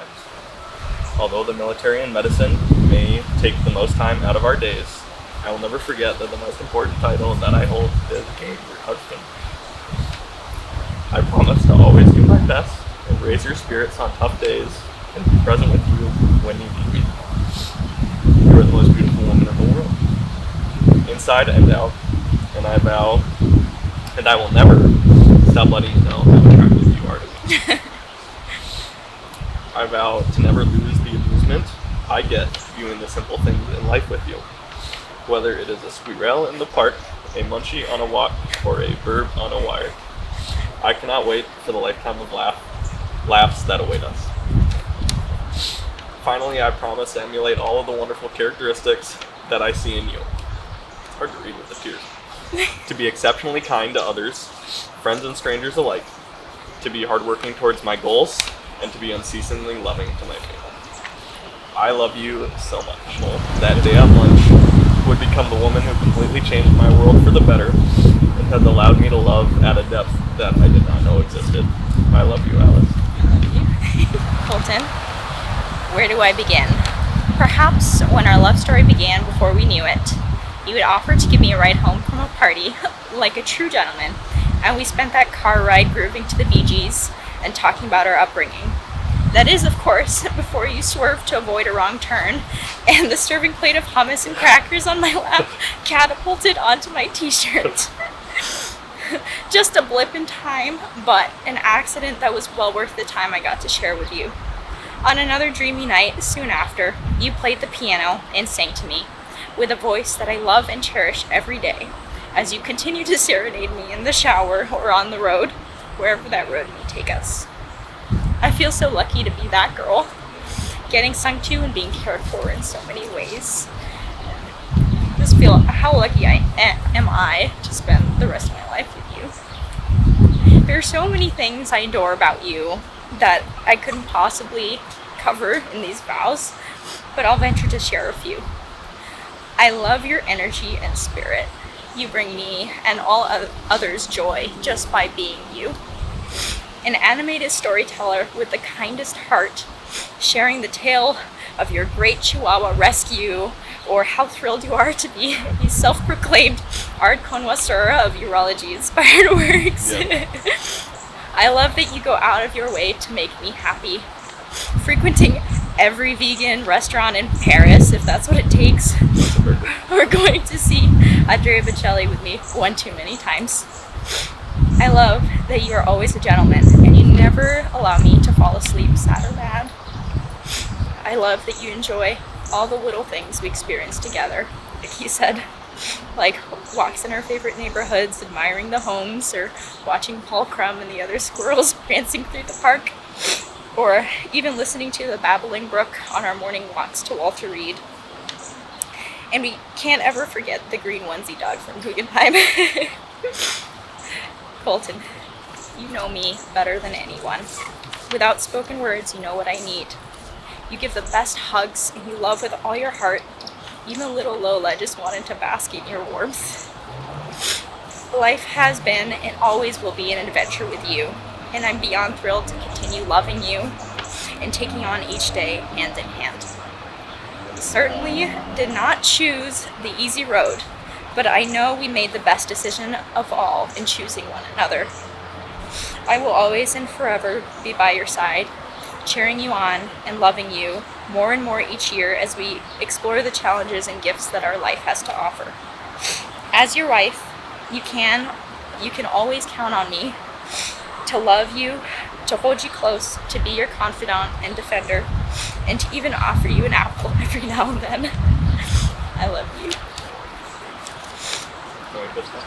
times. Although the military and medicine may take the most time out of our days, I will never forget that the most important title that I hold is being your husband. I promise to always do my best and raise your spirits on tough days and be present with you when you need me. You are the most beautiful woman in the world, inside and out, and I vow, and I will never stop letting you know how attractive you are to me. I vow to never lose the amusement I get viewing the simple things in life with you. Whether it is a squirrel in the park, a munchie on a walk, or a bird on a wire. I cannot wait for the lifetime of laughs that await us. Finally, I promise to emulate all of the wonderful characteristics that I see in you. It's hard to read with the tears. To be exceptionally kind to others, friends and strangers alike. To be hardworking towards my goals, and to be unceasingly loving to my family. I love you so much. That day at lunch would become the woman who completely changed my world for the better and has allowed me to love at a depth that I did not know existed. I love you, Alice. Colton, where do I begin? Perhaps when our love story began before we knew it, you would offer to give me a ride home from a party like a true gentleman, and we spent that car ride grooving to the Bee Gees and talking about our upbringing. That is, of course, before you swerved to avoid a wrong turn, and the serving plate of hummus and crackers on my lap catapulted onto my t-shirt. Just a blip in time, but an accident that was well worth the time I got to share with you. On another dreamy night, soon after, you played the piano and sang to me, with a voice that I love and cherish every day, as you continue to serenade me in the shower or on the road, wherever that road may take us. I feel so lucky to be that girl, getting sung to and being cared for in so many ways. Just feel how lucky am I to spend the rest of my life with you. There are so many things I adore about you that I couldn't possibly cover in these vows, but I'll venture to share a few. I love your energy and spirit. You bring me and all others joy just by being you. An animated storyteller with the kindest heart, sharing the tale of your great Chihuahua rescue, or how thrilled you are to be a self-proclaimed art connoisseur of urology-inspired works. Yeah. I love that you go out of your way to make me happy, frequenting every vegan restaurant in Paris, if that's what it takes, or going to see Andrea Bocelli with me one too many times. I love that you are always a gentleman, and you never allow me to fall asleep sad or bad. I love that you enjoy all the little things we experience together, like you said, like walks in our favorite neighborhoods, admiring the homes, or watching Paul Crumb and the other squirrels prancing through the park, or even listening to the babbling brook on our morning walks to Walter Reed. And we can't ever forget the green onesie dog from Guggenheim. Colton, you know me better than anyone. Without spoken words, you know what I need. You give the best hugs, and you love with all your heart. Even little Lola just wanted to bask in your warmth. Life has been and always will be an adventure with you, and I'm beyond thrilled to continue loving you and taking on each day hand in hand. Certainly did not choose the easy road, but I know we made the best decision of all in choosing one another. I will always and forever be by your side, cheering you on and loving you more and more each year as we explore the challenges and gifts that our life has to offer. As your wife, you can always count on me to love you, to hold you close, to be your confidant and defender, and to even offer you an apple every now and then. I love you. Merry Christmas.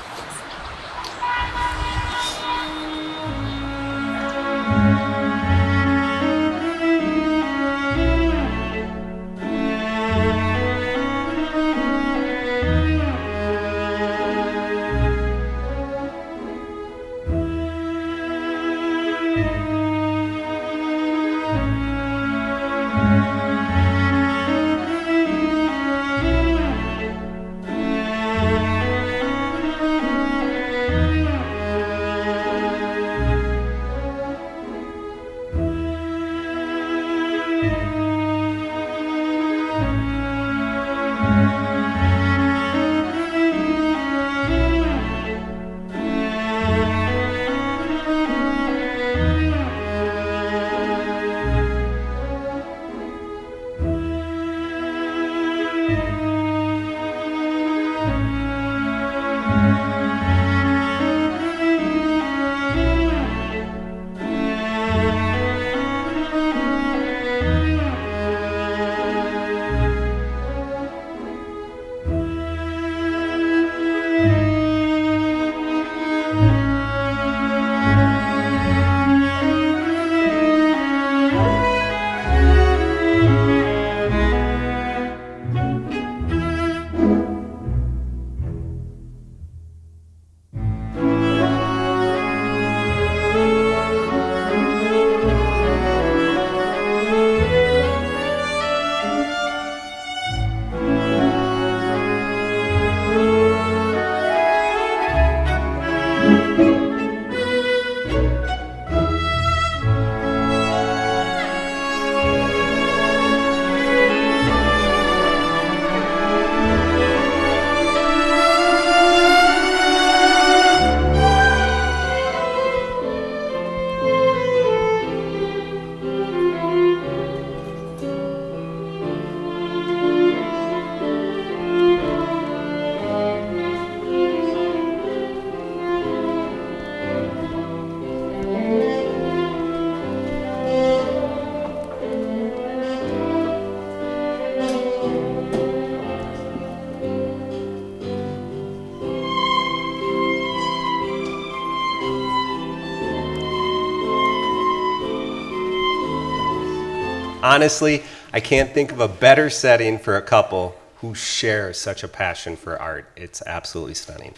Honestly, I can't think of a better setting for a couple who share such a passion for art. It's absolutely stunning.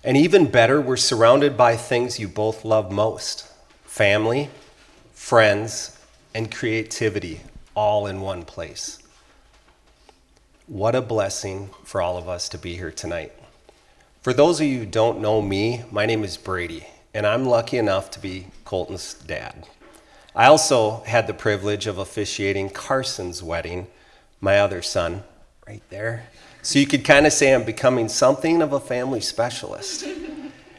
And even better, we're surrounded by things you both love most: family, friends, and creativity, all in one place. What a blessing for all of us to be here tonight. For those of you who don't know me, my name is Brady, and I'm lucky enough to be Colton's dad. I also had the privilege of officiating Carson's wedding, my other son, right there. So you could kind of say I'm becoming something of a family specialist.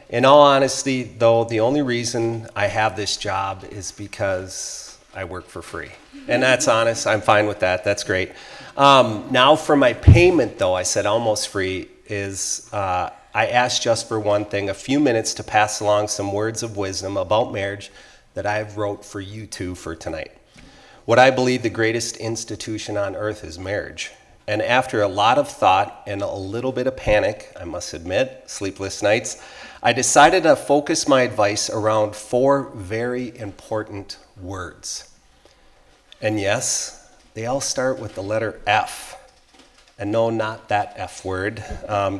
In all honesty, though, the only reason I have this job is because I work for free. And that's honest. I'm fine with that. That's great. Now for my payment, though, I said almost free, is I asked just for one thing, a few minutes to pass along some words of wisdom about marriage that I've wrote for you two for tonight. What I believe the greatest institution on earth is marriage. And after a lot of thought and a little bit of panic, I must admit, sleepless nights, I decided to focus my advice around 4 very important words. And yes, they all start with the letter F. And no, not that F word.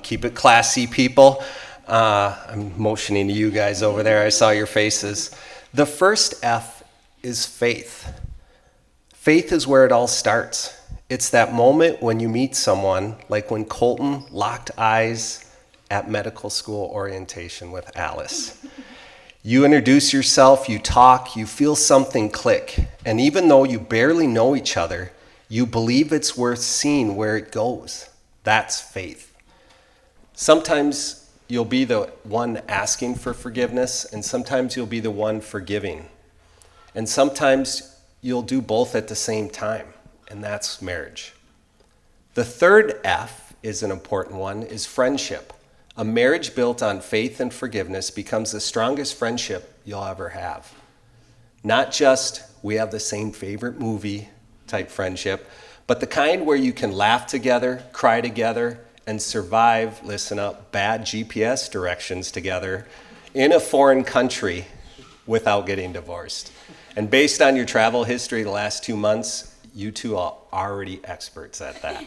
Keep it classy, people. I'm motioning to you guys over there. I saw your faces. The first F is faith. Faith is where it all starts. It's that moment when you meet someone, like when Colton locked eyes at medical school orientation with Alice. You introduce yourself, you talk, you feel something click. And even though you barely know each other, you believe it's worth seeing where it goes. That's faith. Sometimes you'll be the one asking for forgiveness, and sometimes you'll be the one forgiving. And sometimes you'll do both at the same time, and that's marriage. The third F is an important one, is friendship. A marriage built on faith and forgiveness becomes the strongest friendship you'll ever have. Not just we have the same favorite movie type friendship, but the kind where you can laugh together, cry together, and survive, listen up, bad GPS directions together in a foreign country without getting divorced. And based on your travel history the last 2 months, you two are already experts at that.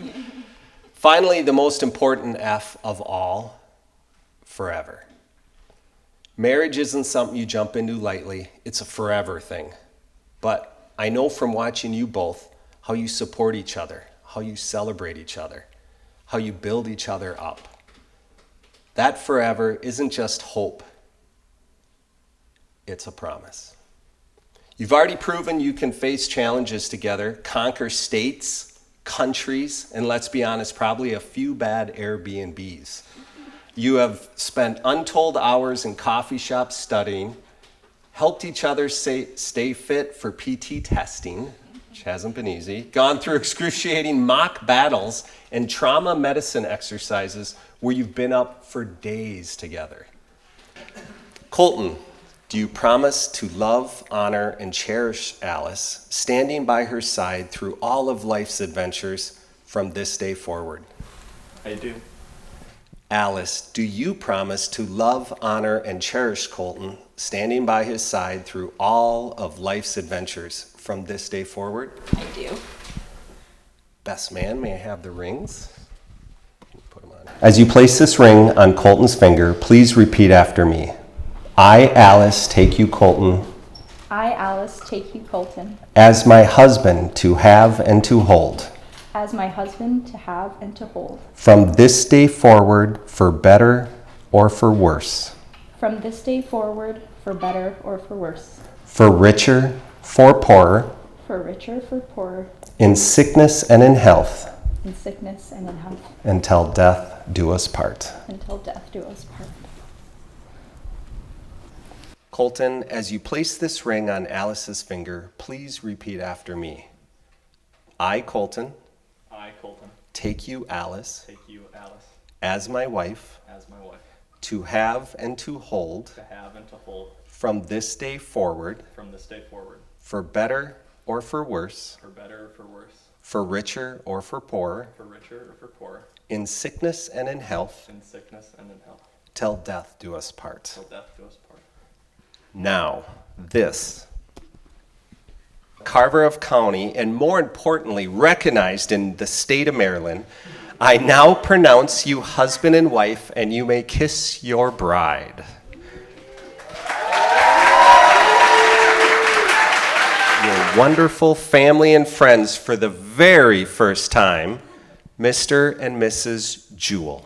Finally, the most important F of all, forever. Marriage isn't something you jump into lightly. It's a forever thing. But I know from watching you both how you support each other, how you celebrate each other, how you build each other up. That forever isn't just hope. It's a promise. You've already proven you can face challenges together, conquer states, countries, and let's be honest, probably a few bad Airbnbs. You have spent untold hours in coffee shops studying, helped each other stay fit for PT testing, which hasn't been easy, gone through excruciating mock battles and trauma medicine exercises where you've been up for days together. Colton, do you promise to love, honor, and cherish Alice, standing by her side through all of life's adventures from this day forward? I do. Alice, do you promise to love, honor, and cherish Colton, standing by his side through all of life's adventures from this day forward? I do. Best man, may I have the rings? Put them on. As you place this ring on Colton's finger, please repeat after me. I, Alice, take you, Colton, I, Alice, take you, Colton, as my husband to have and to hold, as my husband to have and to hold, from this day forward, for better or for worse, from this day forward, for better or for worse, for richer, for poorer, for richer, for poorer, in sickness and in health, in sickness and in health, until death do us part. until death do us part. Colton, as you place this ring on Alice's finger, please repeat after me. I, Colton, I, Colton, take you, Alice, take you, Alice, as my wife, as my wife, to have and to hold, to have and to hold, from this day forward, from this day forward, for better or for worse, for better or for worse, for richer or for poorer, for richer or for poorer, in sickness and in health, in sickness and in health, till death do us part. till death do us part. Now, this Carver of County, and more importantly, recognized in the state of Maryland, I now pronounce you husband and wife, and you may kiss your bride. Your wonderful family and friends for the very first time, Mr. and Mrs. Jewell.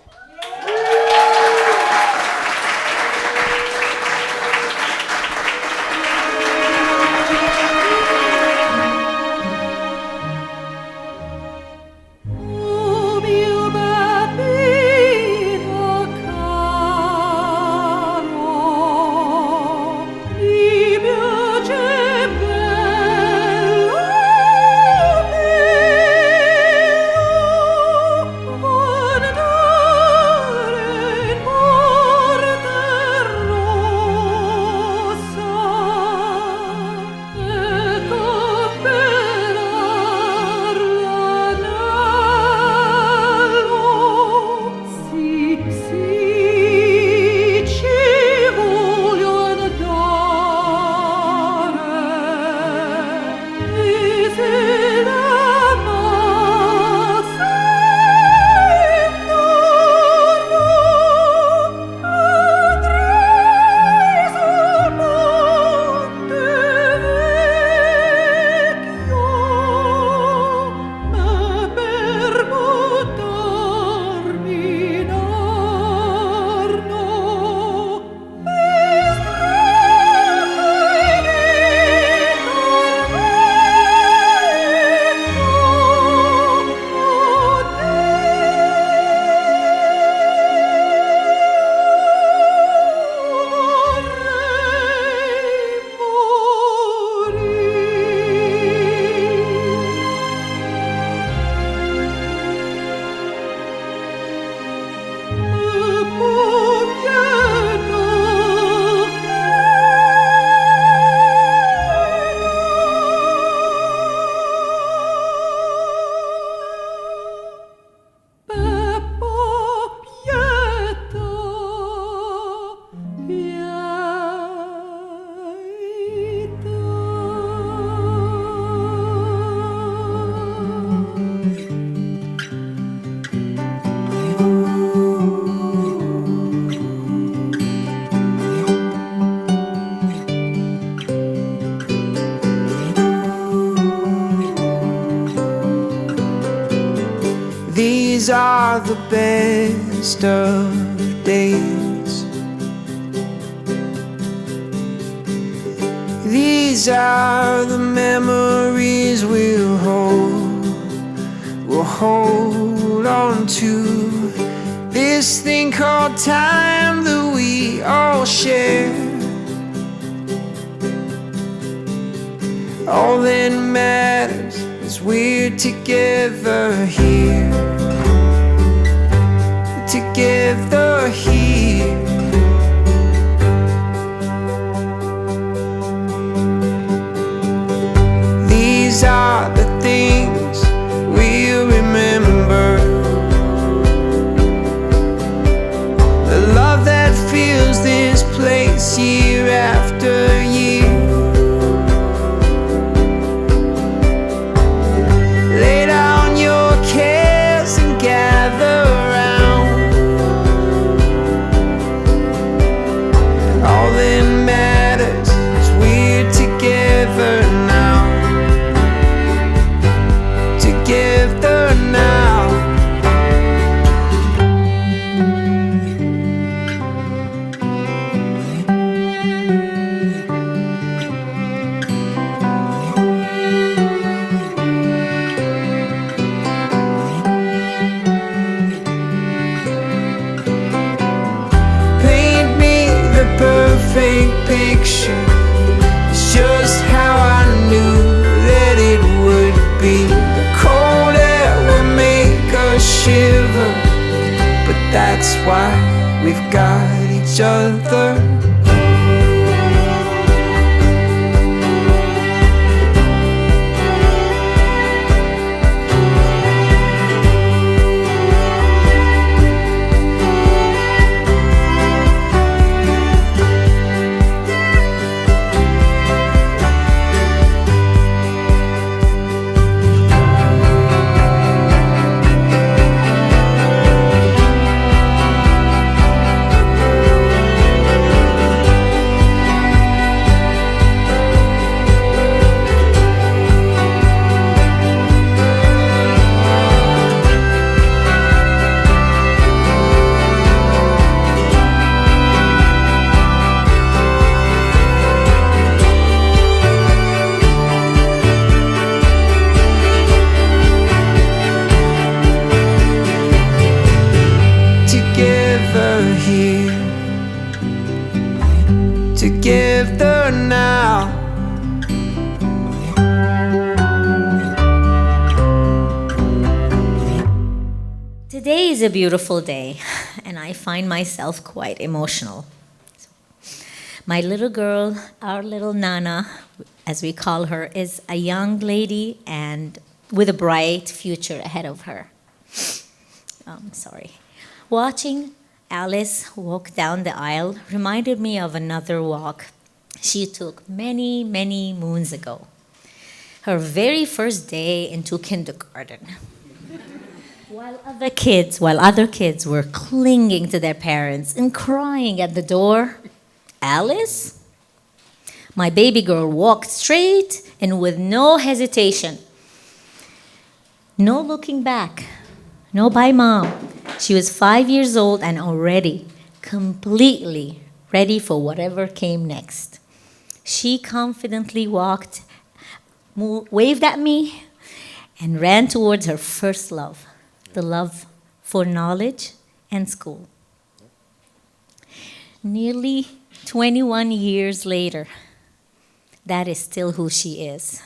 These are the best of days. These are the memories we'll hold on to. This thing called time that we all share. All that matters is we're together here. Together here. These are the things we'll remember. The love that fills this place year after year. Lay down your cares and gather round. All that matters is we're together now. Together now. Paint me the perfect picture. It's just how I knew that it would be. The cold air will make us shiver, but that's why we've got each other. is a beautiful day, and I find myself quite emotional. My little girl, our little Nana, as we call her, is a young lady and with a bright future ahead of her. Watching Alice walk down the aisle reminded me of another walk she took many, many moons ago. Her very first day into kindergarten. While other kids were clinging to their parents and crying at the door, Alice, my baby girl, walked straight and with no hesitation. No looking back. No bye, Mom. She was 5 years old and already completely ready for whatever came next. She confidently walked, waved at me, and ran towards her first love, the love for knowledge and school. Nearly 21 years later, that is still who she is.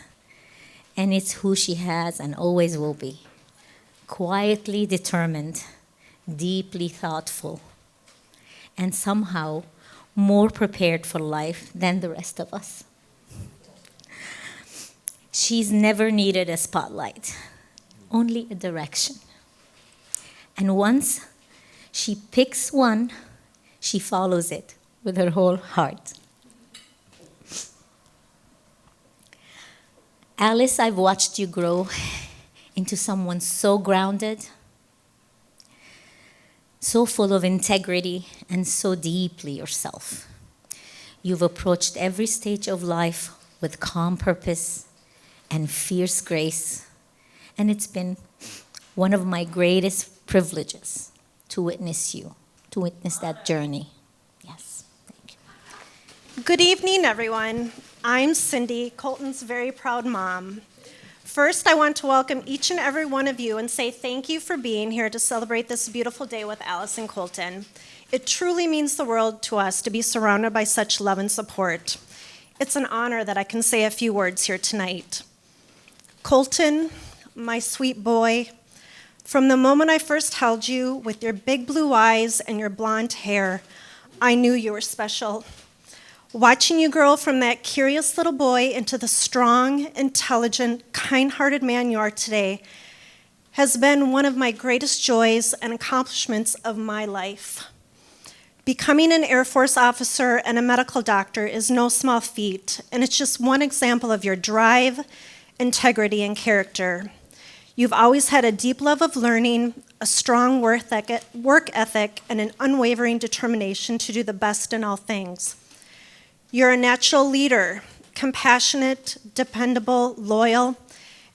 And it's who she has and always will be. Quietly determined, deeply thoughtful, and somehow more prepared for life than the rest of us. She's never needed a spotlight, only a direction. And once she picks one, she follows it with her whole heart. Alice, I've watched you grow into someone so grounded, so full of integrity, and so deeply yourself. You've approached every stage of life with calm purpose and fierce grace, and it's been one of my greatest privileges to witness that journey. Yes, thank you. Good evening, everyone. I'm Cindy, Colton's very proud mom. First, I want to welcome each and every one of you and say thank you for being here to celebrate this beautiful day with Alice and Colton. It truly means the world to us to be surrounded by such love and support. It's an honor that I can say a few words here tonight. Colton, my sweet boy, from the moment I first held you with your big blue eyes and your blonde hair, I knew you were special. Watching you grow from that curious little boy into the strong, intelligent, kind-hearted man you are today has been one of my greatest joys and accomplishments of my life. Becoming an Air Force officer and a medical doctor is no small feat, and it's just one example of your drive, integrity, and character. You've always had a deep love of learning, a strong work ethic, and an unwavering determination to do the best in all things. You're a natural leader, compassionate, dependable, loyal,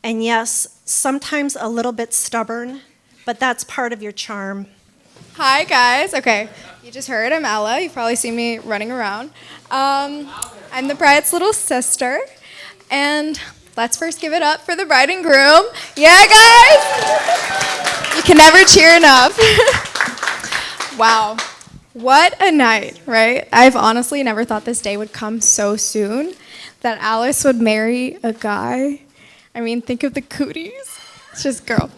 and yes, sometimes a little bit stubborn, but that's part of your charm. Hi, guys. Okay, you just heard I'm Ella. You've probably seen me running around. I'm the bride's little sister, and let's first give it up for the bride and groom. Yeah, guys? You can never cheer enough. Wow. What a night, right? I've honestly never thought this day would come so soon, that Alice would marry a guy. I mean, think of the cooties. It's just, girl.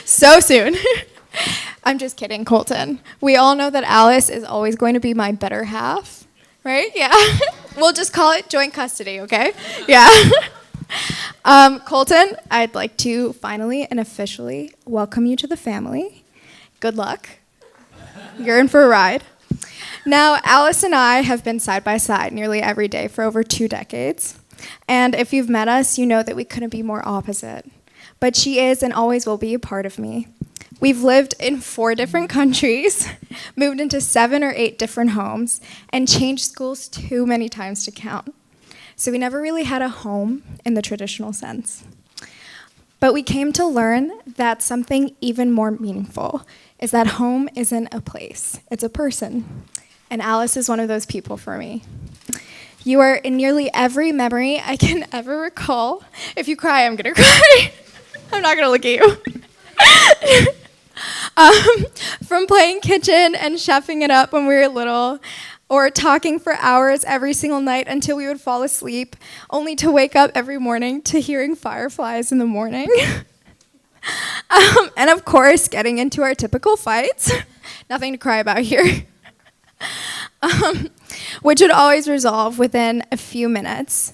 So soon. I'm just kidding, Colton. We all know that Alice is always going to be my better half, right? Yeah. We'll just call it joint custody, okay? Yeah. Colton, I'd like to finally and officially welcome you to the family. Good luck. You're in for a ride. Now, Alice and I have been side by side nearly every day for over 2 decades. And if you've met us, you know that we couldn't be more opposite. But she is and always will be a part of me. We've lived in 4 different countries, moved into 7 or 8 different homes, and changed schools too many times to count. So we never really had a home in the traditional sense. But we came to learn that something even more meaningful is that home isn't a place, it's a person. And Alice is one of those people for me. You are in nearly every memory I can ever recall. If you cry, I'm gonna cry. I'm not gonna look at you. From playing kitchen and chefing it up when we were little, or talking for hours every single night until we would fall asleep, only to wake up every morning to hearing fireflies in the morning. And of course, getting into our typical fights. Nothing to cry about here. Which would always resolve within a few minutes.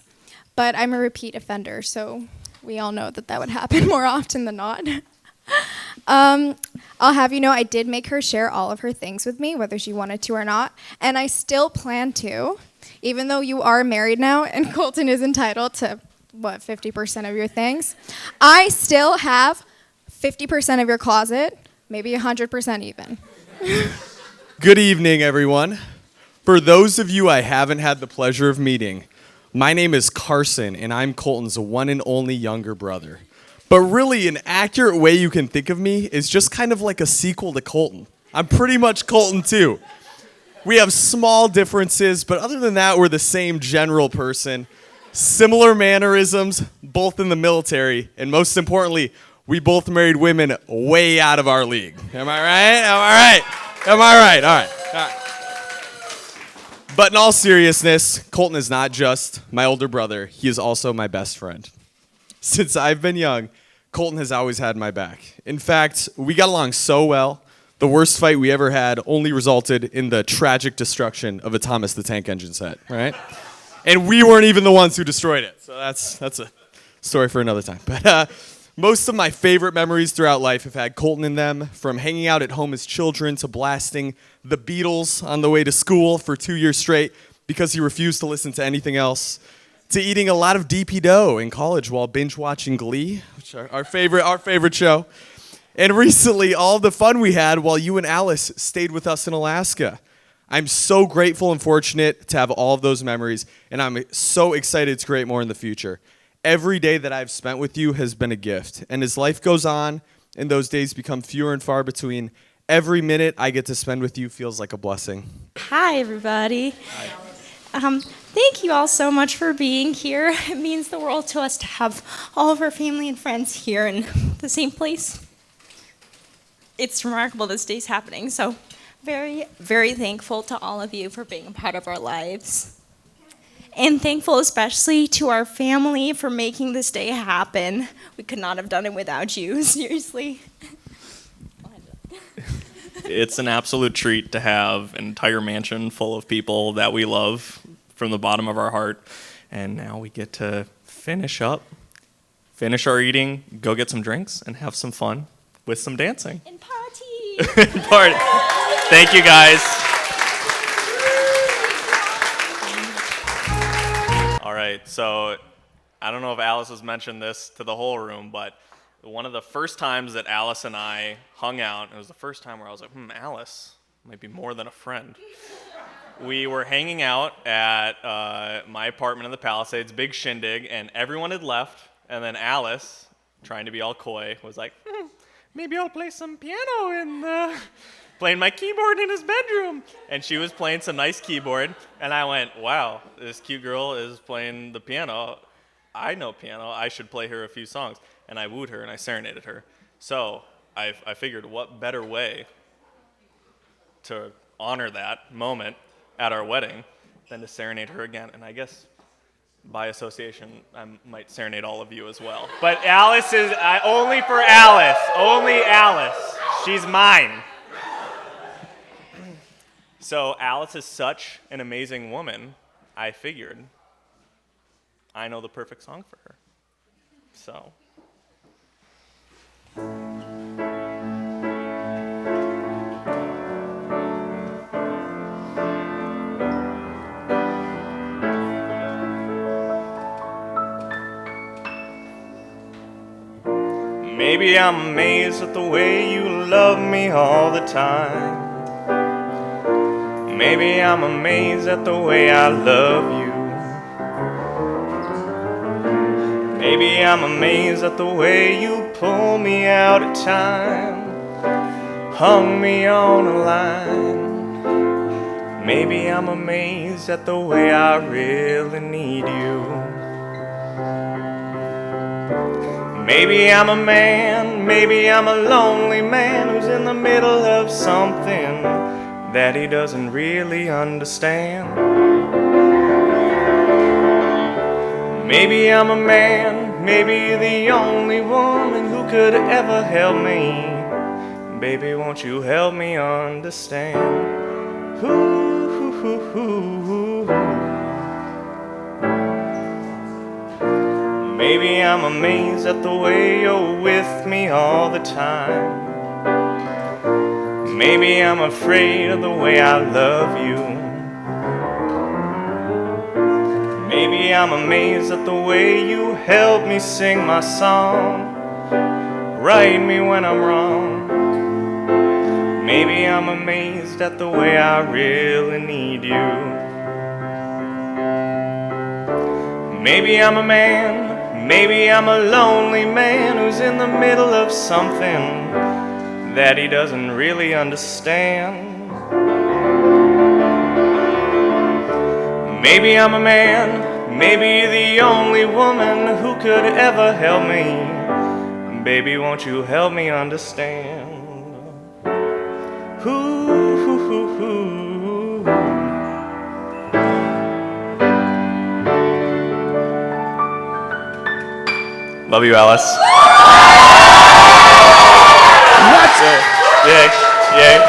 But I'm a repeat offender, so we all know that would happen more often than not. I'll have you know I did make her share all of her things with me, whether she wanted to or not, and I still plan to, even though you are married now and Colton is entitled to, 50% of your things. I still have 50% of your closet, maybe 100% even. Good evening, everyone. For those of you I haven't had the pleasure of meeting, my name is Carson, and I'm Colton's one and only younger brother. But really, an accurate way you can think of me is just kind of like a sequel to Colton. I'm pretty much Colton, too. We have small differences, but other than that, we're the same general person. Similar mannerisms, both in the military, and most importantly, we both married women way out of our league. Am I right? Am I right? All right. But in all seriousness, Colton is not just my older brother, he is also my best friend. Since I've been young, Colton has always had my back. In fact, we got along so well, the worst fight we ever had only resulted in the tragic destruction of a Thomas the Tank Engine set, right? And we weren't even the ones who destroyed it. So that's a story for another time. But most of my favorite memories throughout life have had Colton in them, from hanging out at home as children to blasting the Beatles on the way to school for 2 years straight because he refused to listen to anything else, to eating a lot of DP dough in college while binge watching Glee, which are our favorite show, and recently all the fun we had while you and Alice stayed with us in Alaska. I'm so grateful and fortunate to have all of those memories, and I'm so excited to create more in the future. Every day that I've spent with you has been a gift, and as life goes on and those days become fewer and far between, every minute I get to spend with you feels like a blessing. Hi, everybody. Thank you all so much for being here. It means the world to us to have all of our family and friends here in the same place. It's remarkable this day's happening, so very, very thankful to all of you for being a part of our lives. And thankful especially to our family for making this day happen. We could not have done it without you, seriously. It's an absolute treat to have an entire mansion full of people that we love from the bottom of our heart. And now we get to finish our eating, go get some drinks, and have some fun with some dancing. And party! Thank you, guys. All right, so I don't know if Alice has mentioned this to the whole room, but one of the first times that Alice and I hung out, it was the first time where I was like, Alice might be more than a friend. We were hanging out at my apartment in the Palisades, big shindig, and everyone had left, and then Alice, trying to be all coy, was like, maybe I'll play some piano and playing my keyboard in his bedroom. And she was playing some nice keyboard, and I went, wow, this cute girl is playing the piano. I know piano, I should play her a few songs. And I wooed her and I serenaded her. So I figured what better way to honor that moment at our wedding than to serenade her again. And I guess by association, I might serenade all of you as well. But Alice is, only for Alice, only Alice. She's mine. So Alice is such an amazing woman, I figured I know the perfect song for her. So. Maybe I'm amazed at the way you love me all the time. Maybe I'm amazed at the way I love you. Maybe I'm amazed at the way you pull me out at time, hung me on a line. Maybe I'm amazed at the way I really need you. Maybe I'm a man, maybe I'm a lonely man who's in the middle of something that he doesn't really understand. Maybe I'm a man, maybe the only woman who could ever help me. Baby, won't you help me understand? Ooh. Maybe I'm amazed at the way you're with me all the time. Maybe I'm afraid of the way I love you. Maybe I'm amazed at the way you help me sing my song, right me when I'm wrong. Maybe I'm amazed at the way I really need you. Maybe I'm a man, maybe I'm a lonely man who's in the middle of something that he doesn't really understand. Maybe I'm a man, maybe the only woman who could ever help me. Baby, won't you help me understand? Ooh. Love you, Alice. What? Yay.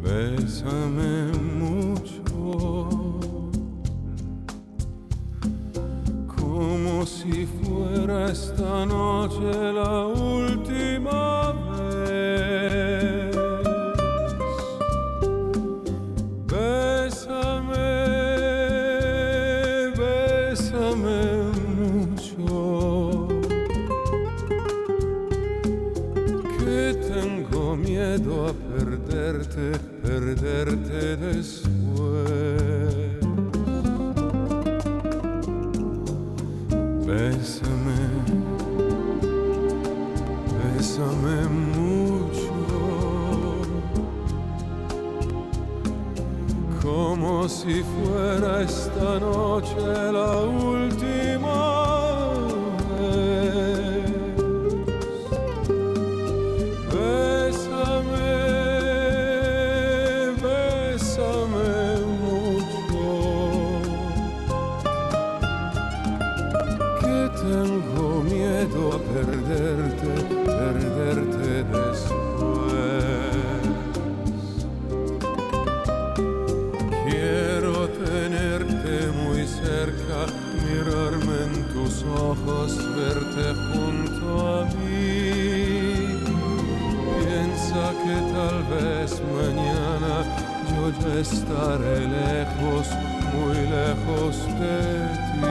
Bésame mucho, como si fuera esta noche la última vez. Bésame mucho, que tengo miedo a perderte después. Bésame mucho, como si fuera esta noche la última vez. Bésame mucho, que tengo miedo a perderte después. Quiero tenerte muy cerca, mirarme en tus ojos, verte junto a mí. Piensa que tal vez mañana yo ya estaré lejos, muy lejos de ti.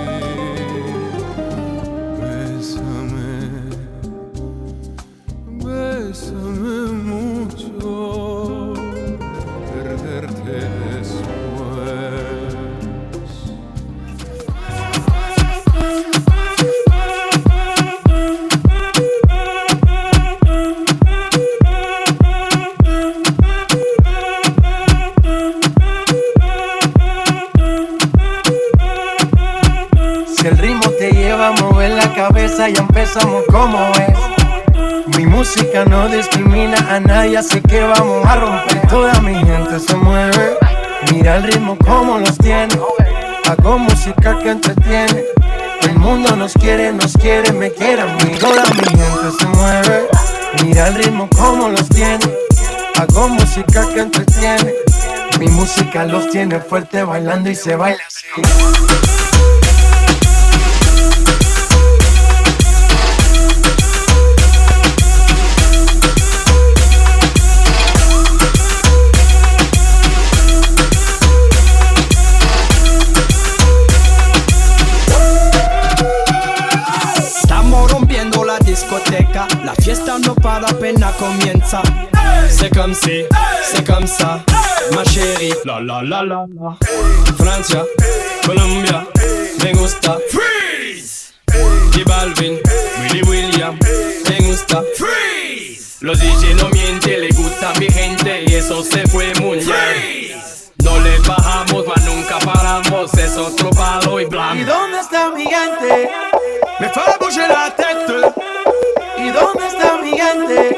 Bésame mucho, perderte después. Si el ritmo te lleva a mover la cabeza, ya empezamos como es. Mi música no discrimina a nadie, así que vamos a romper. Toda mi gente se mueve, mira el ritmo como los tiene. Hago música que entretiene. El mundo nos quiere, me quiere a mí. Toda mi gente se mueve, mira el ritmo como los tiene. Hago música que entretiene. Mi música los tiene fuerte bailando y se baila así. La fiesta no para, apenas comienza. C'est comme si, c'est comme ça, ma chérie. La la la la la. Francia, Colombia, me gusta. Freeze. J Balvin, Willy William, me gusta. Freeze. Los DJ no mienten, le gusta a mi gente y eso se fue muy bien. No le bajamos, mas nunca paramos, es otro palo y blanco. ¿Y dónde está mi gente? Me fait bouger la tête. ¿Y dónde está mi gente?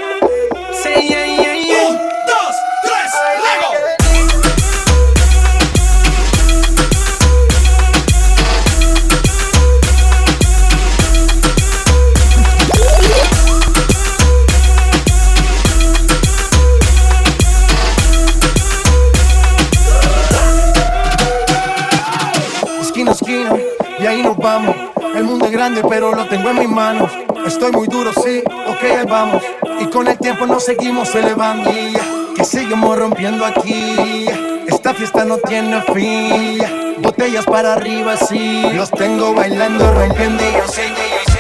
Say yeah, yeah, yeah. 1, 2, vamos. El mundo es grande, pero lo tengo en mis manos. Estoy muy duro, sí, ok, ahí vamos. Y con el tiempo nos seguimos elevando. Que seguimos rompiendo aquí. Esta fiesta no tiene fin. Botellas para arriba, sí. Los tengo bailando, rompiendo y yo sé.